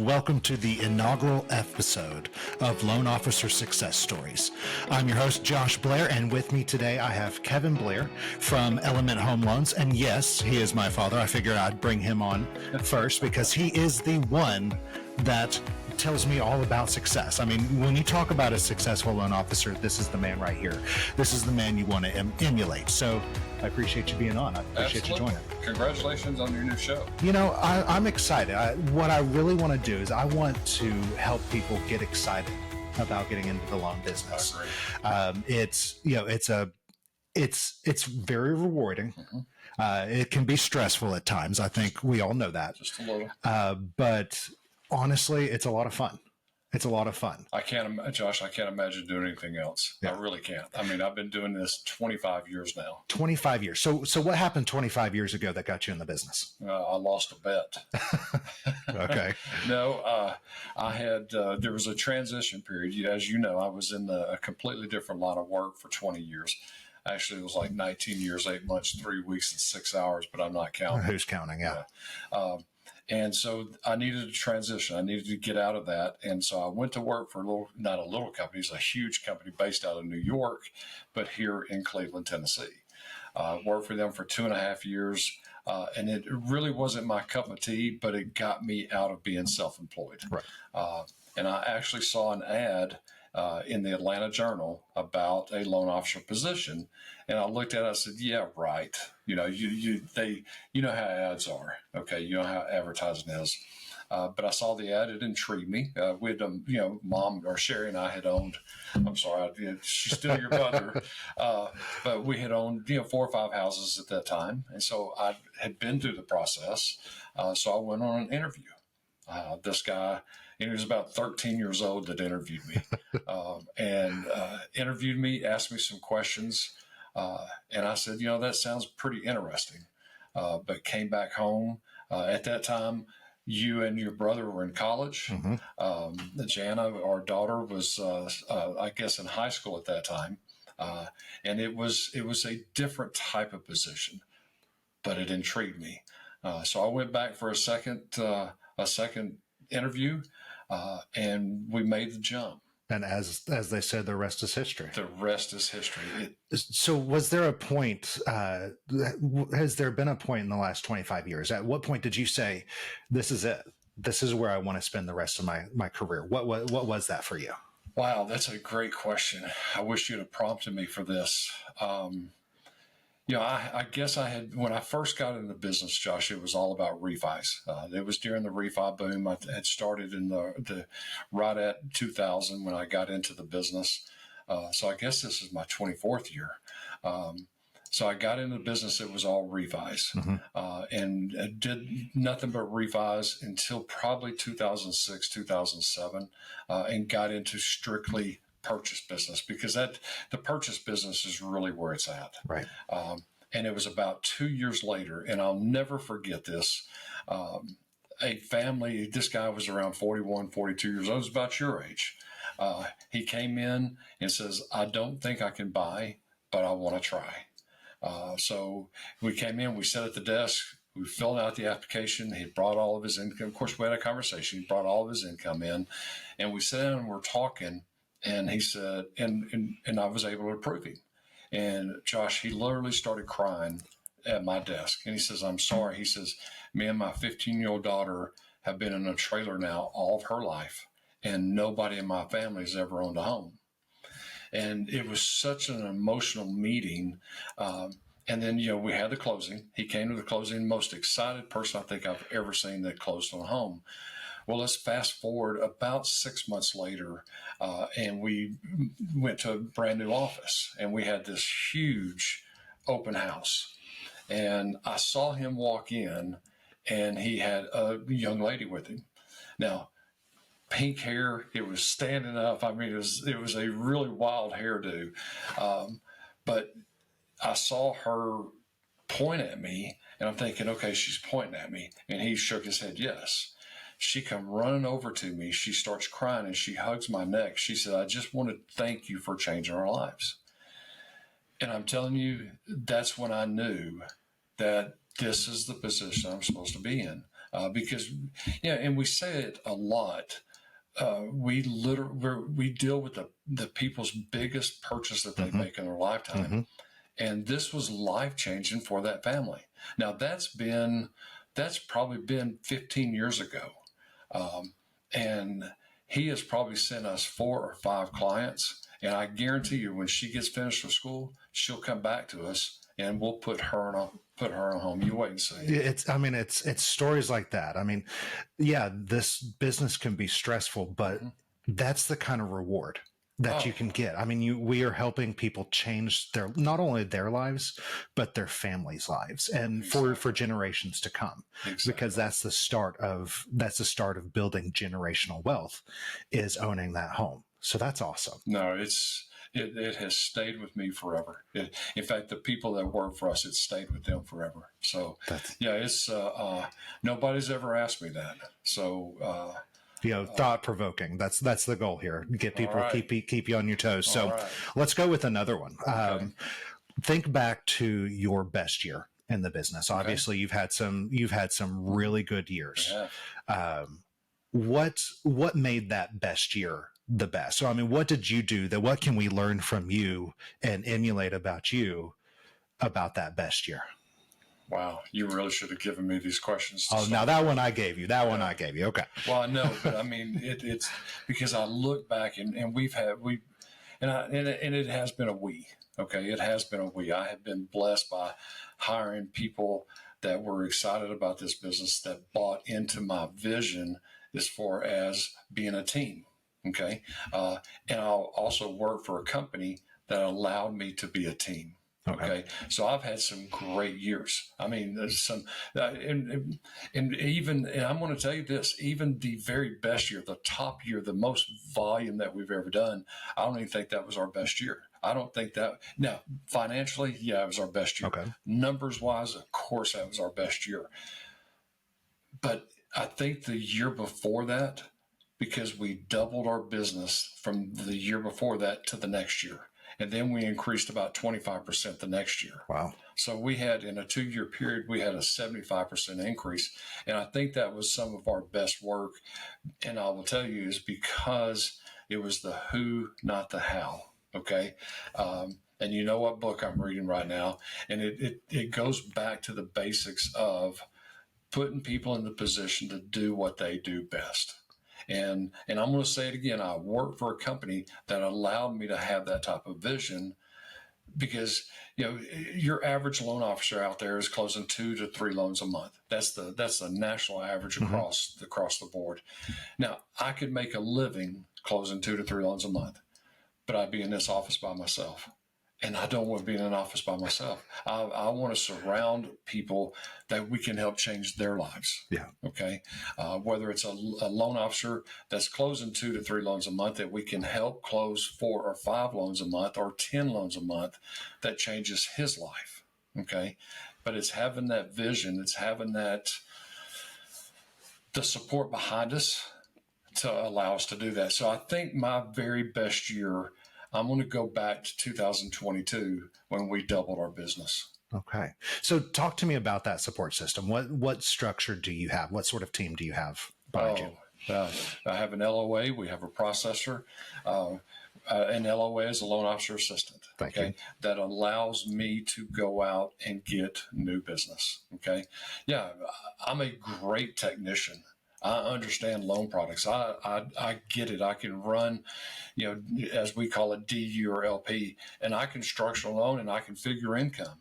welcome to the inaugural episode of Loan Officer Success Stories. I'm your host, Josh Blair, and with me today I have Kevin Blair from Element Home Loans. And yes, he is my father. I figured I'd bring him on first because he is the one that tells me all about success. I mean, when you talk about a successful loan officer, this is the man right here. This is the man you want to emulate. So I appreciate you being on. I appreciate you joining. Congratulations on your new show. You know, I'm excited. What I really want to do is I want to help people get excited about getting into the loan business. I agree. It's very rewarding. Mm-hmm. It can be stressful at times. I think we all know that. Just a little. But honestly, it's a lot of fun. It's a lot of fun. Josh, I can't imagine doing anything else. Yeah. I really can't. I mean, I've been doing this 25 years now. 25 years. So what happened 25 years ago that got you in the business? I lost a bet. Okay. No, I had, there was a transition period. As you know, I was in a completely different line of work for 20 years. Actually, it was like 19 years, 8 months, 3 weeks, and 6 hours, but I'm not counting. Who's counting? Yeah. And so I needed to transition. I needed to get out of that. And so I went to work for not a little company, it's a huge company based out of New York, but here in Cleveland, Tennessee. Worked for them for 2.5 years. And it really wasn't my cup of tea, but it got me out of being self-employed. Right. And I actually saw an ad in the Atlanta Journal about a loan officer position. And I looked at it, I said, yeah, right. You know, you know how ads are. Okay. You know how advertising is. But I saw the ad. It intrigued me. We had, Mom or Sherry and I had owned, I'm sorry, she's still your mother. But we had owned, 4 or 5 houses at that time. And so I had been through the process. So I went on an interview. This guy, and he was about 13 years old that interviewed me, interviewed me, asked me some questions. And I said, that sounds pretty interesting. But came back home. At that time, you and your brother were in college. Mm-hmm. Jana, our daughter, was, I guess, in high school at that time. And it was a different type of position, but it intrigued me. So I went back for a second interview, and we made the jump. And as they said, the rest is history. The rest is history. So was there a point, has there been a point in the last 25 years? At what point did you say, this is it? This is where I want to spend the rest of my career. What was that for you? Wow, that's a great question. I wish you'd have prompted me for this. I guess I had, when I first got into the business, Josh, it was all about refis. It was during the refi boom. I had started in the right at 2000 when I got into the business. So I guess this is my 24th year. So I got into the business. It was all refis, mm-hmm. And did nothing but refis until probably 2006, 2007, and got into strictly purchase business, because the purchase business is really where it's at. Right. And it was about 2 years later, and I'll never forget this. A family, this guy was around 41, 42 years old, was about your age. He came in and says, I don't think I can buy, but I want to try. So we came in, we sat at the desk, we filled out the application. He brought all of his income. Of course, we had a conversation. He brought all of his income in, and we sat down and we're talking. And he said, and I was able to approve him. And Josh, he literally started crying at my desk. And he says, I'm sorry. He says, me and my 15-year-old daughter have been in a trailer now all of her life, and nobody in my family has ever owned a home. And it was such an emotional meeting. And then, we had the closing. He came to the closing, most excited person I think I've ever seen that closed on a home. Well, let's fast forward about 6 months later, and we went to a brand new office, and we had this huge open house. And I saw him walk in, and he had a young lady with him. Now, pink hair, it was standing up. I mean, it was a really wild hairdo. But I saw her point at me, and I'm thinking, okay, she's pointing at me. And he shook his head, yes. She come running over to me. She starts crying and she hugs my neck. She said, I just want to thank you for changing our lives. And I'm telling you, that's when I knew that this is the position I'm supposed to be in. because, and we say it a lot. We deal with the people's biggest purchase that they make in their lifetime. And this was life changing for that family. Now that's probably been 15 years ago. And he has probably sent us 4 or 5 clients. And I guarantee you, when she gets finished with school, she'll come back to us and we'll put her on home. You wait and see. It's stories like that. I mean, yeah, this business can be stressful, but that's the kind of reward that you can get. I mean, we are helping people change not only their lives, but their families' lives, and for generations to come, because that's the start of building generational wealth, is owning that home. So that's awesome. No, it has stayed with me forever. In fact, the people that work for us, it stayed with them forever. So it's nobody's ever asked me that. So thought provoking. That's the goal here. Get people keep you on your toes. So let's go with another one. Okay. Think back to your best year in the business. Okay. Obviously, you've had some really good years. Yeah. What made that best year the best? So, I mean, what did you do what can we learn from you and emulate about you about that best year? Wow, you really should have given me these questions. Now that one I gave you. Okay. Well, I know, but I mean, it's because I look back and it has been a we. Okay, it has been a we. I have been blessed by hiring people that were excited about this business, that bought into my vision as far as being a team. Okay, and I'll also work for a company that allowed me to be a team. Okay. So I've had some great years. I mean, there's some, and I'm going to tell you this, even the very best year, the top year, the most volume that we've ever done, I don't even think that was our best year. I don't think that. Now, financially, yeah, it was our best year. Okay. Numbers wise, of course, that was our best year. But I think the year before that, because we doubled our business from the year before that to the next year. And then we increased about 25% the next year. Wow. So we had, in a 2-year period, we had a 75% increase. And I think that was some of our best work. And I will tell you, is because it was the who, not the how. Okay. And you know what book I'm reading right now. And it goes back to the basics of putting people in the position to do what they do best. And I'm going to say it again. I worked for a company that allowed me to have that type of vision, because your average loan officer out there is closing 2 to 3 loans a month. That's the national average across the board. Now, I could make a living closing 2 to 3 loans a month, but I'd be in this office by myself. And I don't want to be in an office by myself. I want to surround people that we can help change their lives. Yeah. Okay. Whether it's a loan officer that's closing 2 to 3 loans a month, that we can help close 4 or 5 loans a month or 10 loans a month, that changes his life. Okay. But it's having that vision. It's having the support behind us to allow us to do that. So I think my very best year, I'm going to go back to 2022 when we doubled our business. Okay. So talk to me about that support system. What structure do you have? What sort of team do you have behind you? I have an LOA. We have a processor. An LOA is a loan officer assistant. Thank you. That allows me to go out and get new business. Okay. Yeah. I'm a great technician. I understand loan products. I get it. I can run, as we call it, DU or LP, and I can structure a loan and I can figure income.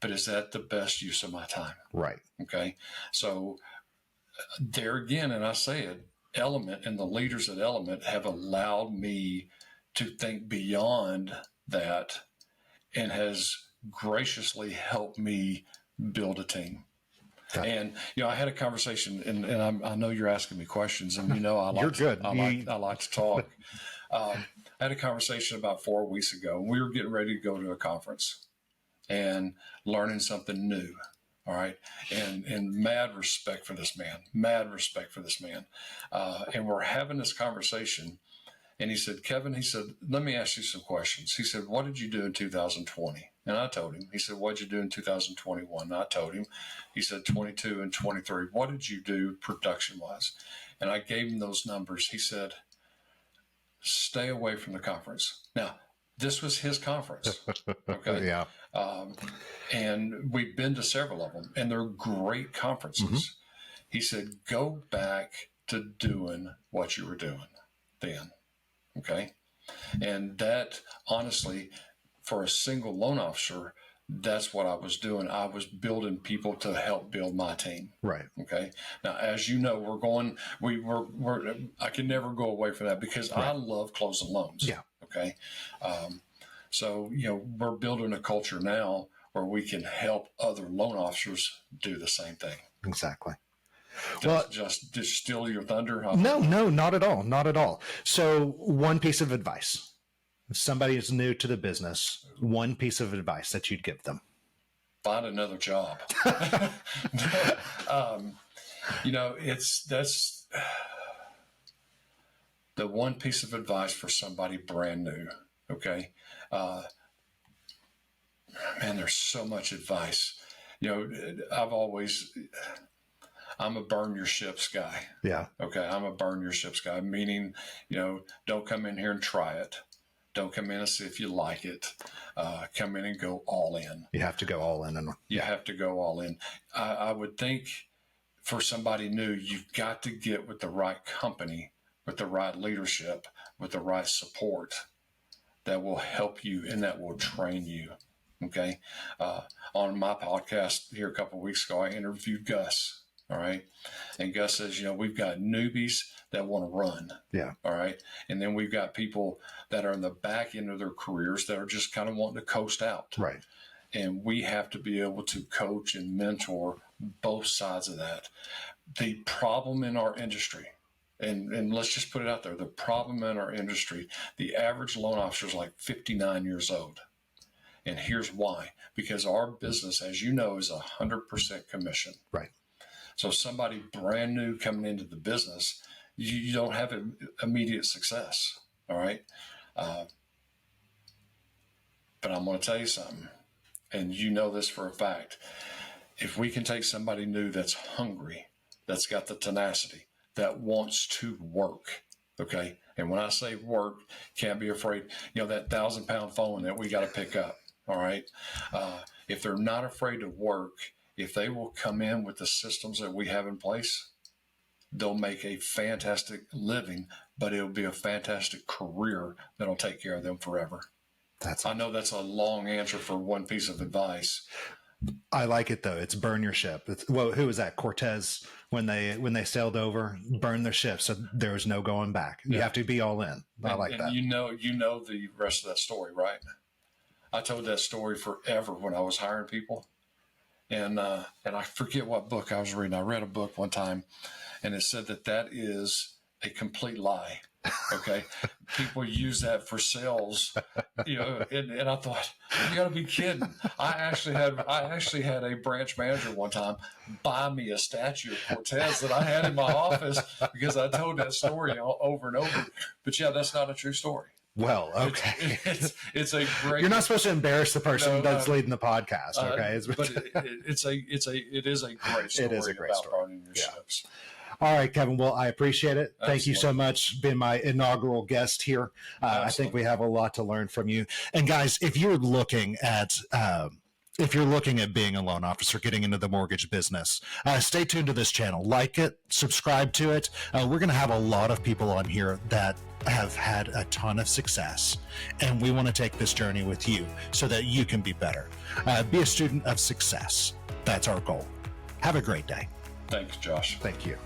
But is that the best use of my time? Right. Okay. So there again, and I say it, Element and the leaders at Element have allowed me to think beyond that, and has graciously helped me build a team. And I had a conversation, and I know you're asking me questions, and I like you're good. I like to talk. I had a conversation about 4 weeks ago, and we were getting ready to go to a conference and learning something new. All right, and mad respect for this man, and we're having this conversation, and he said, Kevin, he said, let me ask you some questions. He said, what did you do in 2020? And I told him. He said, what'd you do in 2021? And I told him. He said, 22 and 23. What did you do production-wise? And I gave him those numbers. He said, stay away from the conference. Now, this was his conference. Okay. Yeah. And we've been to several of them, and they're great conferences. Mm-hmm. He said, go back to doing what you were doing then. Okay. And that, honestly, for a single loan officer, that's what I was doing. I was building people to help build my team. Right. Okay. Now, as you know, I can never go away from that because right. I love closing loans. Yeah. Okay. So, we're building a culture now where we can help other loan officers do the same thing. Exactly. Just steal your thunder? No, not at all. Not at all. So one piece of advice. If somebody is new to the business, one piece of advice that you'd give them. Find another job. That's the one piece of advice for somebody brand new. Okay. Man, there's so much advice. I'm a burn your ships guy. Yeah. Okay. I'm a burn your ships guy, meaning, don't come in here and try it. Don't come in and see if you like it. Come in and go all in. You have to go all in. You have to go all in. I would think for somebody new, you've got to get with the right company, with the right leadership, with the right support that will help you and that will train you. Okay. On my podcast here a couple of weeks ago, I interviewed Gus. All right. And Gus says, we've got newbies that want to run. Yeah. All right. And then we've got people that are in the back end of their careers that are just kind of wanting to coast out. Right. And we have to be able to coach and mentor both sides of that. The problem in our industry, and let's just put it out there, the problem in our industry, the average loan officer is like 59 years old. And here's why. Because our business, as you know, is 100% commission. Right. So somebody brand new coming into the business, you don't have immediate success. All right. But I'm going to tell you something, and you know this for a fact. If we can take somebody new that's hungry, that's got the tenacity, that wants to work, okay? And when I say work, can't be afraid, that 1,000-pound phone that we got to pick up, all right? If they're not afraid to work, if they will come in with the systems that we have in place, they'll make a fantastic living, but it'll be a fantastic career that'll take care of them forever. I know that's a long answer for one piece of advice. I like it though. It's burn your ship. Who was that? Cortez, when they sailed over, burn their ship, so there was no going back. You have to be all in. I like that. You know the rest of that story, right? I told that story forever when I was hiring people, and I forget what book I was reading. I read a book one time, and it said that is a complete lie. Okay. People use that for sales, and I thought, you gotta be kidding. I actually had a branch manager one time buy me a statue of Cortez that I had in my office because I told that story over and over. But yeah, that's not a true story. Well, okay. It's a great. You're not supposed to embarrass the person that's leading the podcast, okay? But it is a great story. It is a great about story. running your ships. All right, Kevin. Well, I appreciate it. Absolutely. Thank you so much. Been my inaugural guest here. I think we have a lot to learn from you. And guys, if you're looking at being a loan officer, getting into the mortgage business, stay tuned to this channel. Like it, subscribe to it. We're going to have a lot of people on here that have had a ton of success, and we want to take this journey with you so that you can be better. Be a student of success. That's our goal. Have a great day. Thanks, Josh. Thank you.